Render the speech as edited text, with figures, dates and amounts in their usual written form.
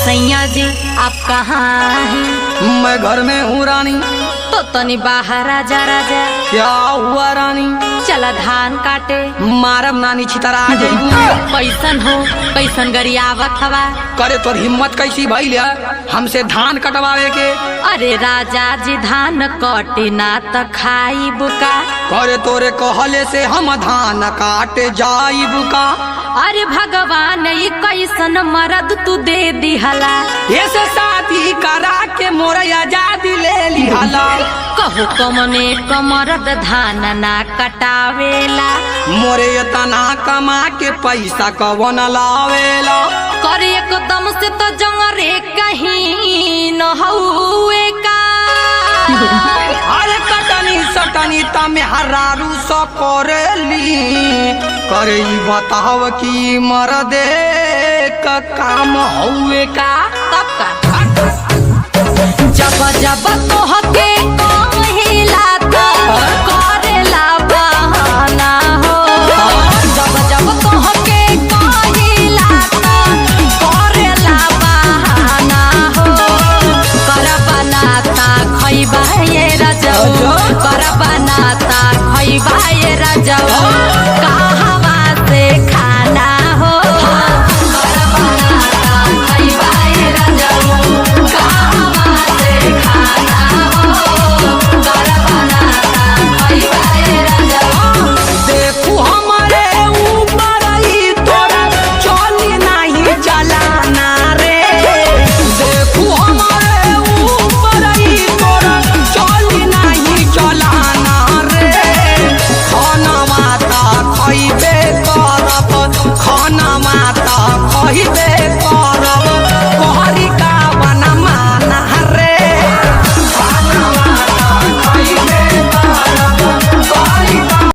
सैया जी आप कहाँ हैं? मैं घर में हूँ रानी। तो तनी बाहर आजा राजा। क्या हुआ रानी? चला धान काटे। मारब नानी छितरा जाइबू। कैसन हो कैसन गरियावत हवा? करे तोर हिम्मत कैसी भइल हमसे धान कटवावे के? अरे राजा जी धान कटे ना त खाई बुका। करे तोरे कहले से हम धान काटे जाइबू का? अरे भगवान ये कैसन मरद तू दे दिहला। ऐसे शादी करा के मोर आजादी ले लिहला। कहू कमने कमरद धान ना कटावेला। मोरे तना कमा के पैसा कवन लावेला। करे एकदम से तो जंगरे कहीं न हुए का। अरे कटनी सटनी तमे हरारू सो करेली। करे बताव की मरदे का काम हुए का? तब का जब जब तोहके कहिला त करेला बहाना हो। जब जब तोहके कहिला त करेला बहाना हो। कर बनाता खइबा ये रजऊ। कर बनाता खइबा ये रजऊ।